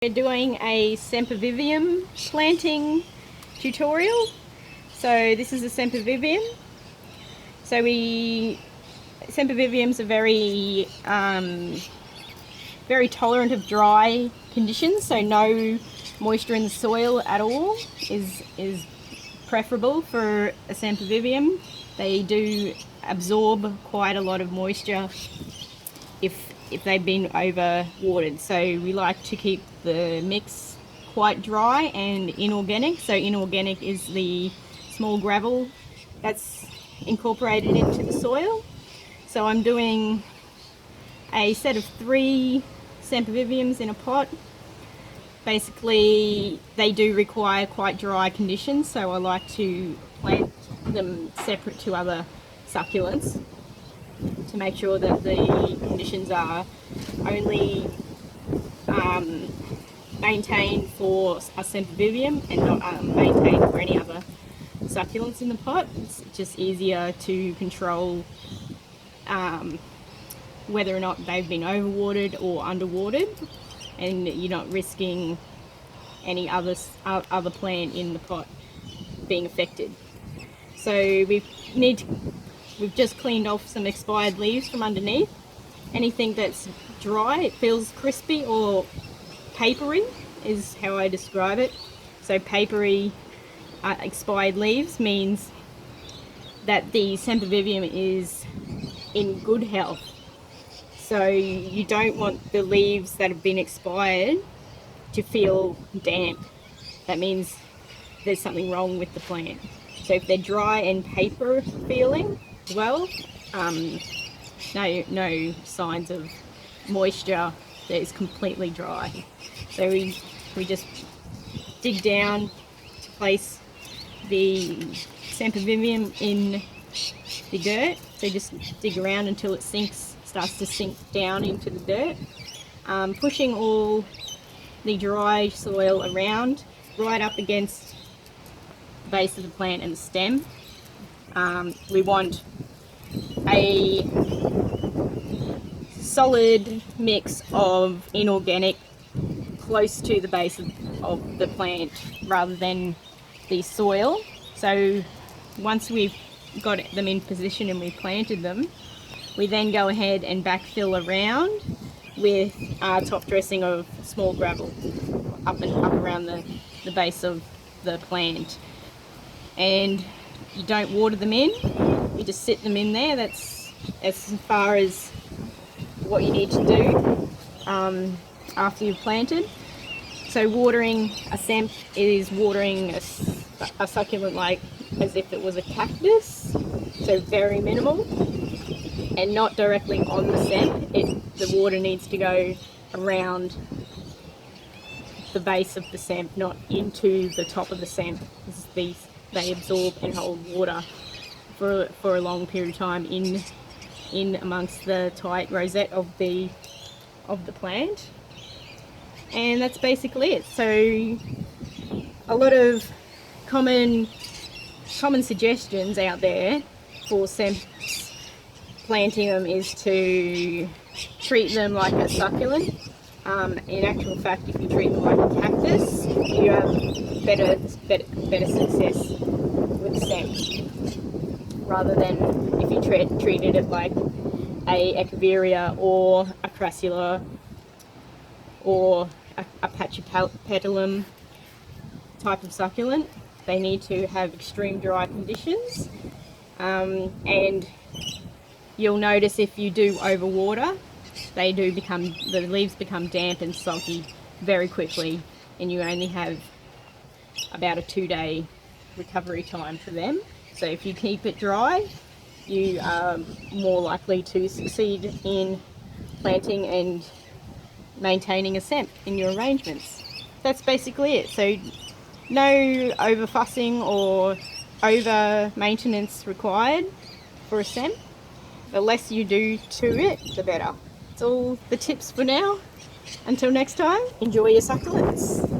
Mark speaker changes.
Speaker 1: We're doing a Sempervivum planting tutorial. So this is a Sempervivum. So Sempervivums are very tolerant of dry conditions. So no moisture in the soil at all is preferable for a Sempervivum. They do absorb quite a lot of moisture if they've been over watered. So we like to keep the mix quite dry and inorganic. So inorganic is the small gravel that's incorporated into the soil. So I'm doing a set of 3 Sempervivums in a pot. Basically they do require quite dry conditions, so I like to plant them separate to other succulents to make sure that the conditions are only maintained for a Sempervivum and not maintained for any other succulents in the pot. It's just easier to control whether or not they've been overwatered or underwatered, and you're not risking any other plant in the pot being affected. So we've just cleaned off some expired leaves from underneath. Anything that's dry, it feels crispy or papery is how I describe it. So papery expired leaves means that the Sempervivum is in good health. So you don't want the leaves that have been expired to feel damp. That means there's something wrong with the plant. So if they're dry and paper feeling, well, no signs of moisture, that is completely dry. So we just dig down to place the Sempervivum in the dirt. So just dig around until it starts to sink down into the dirt, pushing all the dry soil around right up against the base of the plant and the stem. We want a solid mix of inorganic close to the base of the plant rather than the soil. So once we've got them in position and we've planted them, we then go ahead and backfill around with top dressing of small gravel up around the base of the plant. And you don't water them in, you just sit them in there. That's as far as what you need to do after you've planted. So watering a Semp is watering a succulent like as if it was a cactus, so very minimal, and not directly on the Semp. The water needs to go around the base of the Semp, not into the top of the Semp, because they absorb and hold water for a long period of time in amongst the tight rosette of the plant. And that's basically it. So a lot of common suggestions out there for Semps planting them is to treat them like a succulent. In actual fact, if you treat them like a cactus, you have better success with Semp, rather than if you treated it like a Echeveria or a Crassula or a Pachypetalum type of succulent. They need to have extreme dry conditions, and you'll notice if you do overwater, the leaves become damp and soggy very quickly, and you only have about a 2-day recovery time for them. So if you keep it dry, you are more likely to succeed in planting and maintaining a Semp in your arrangements. That's basically it. So no over fussing or over maintenance required for a Semp. The less you do to it, the better. That's all the tips for now. Until next time, enjoy your succulents.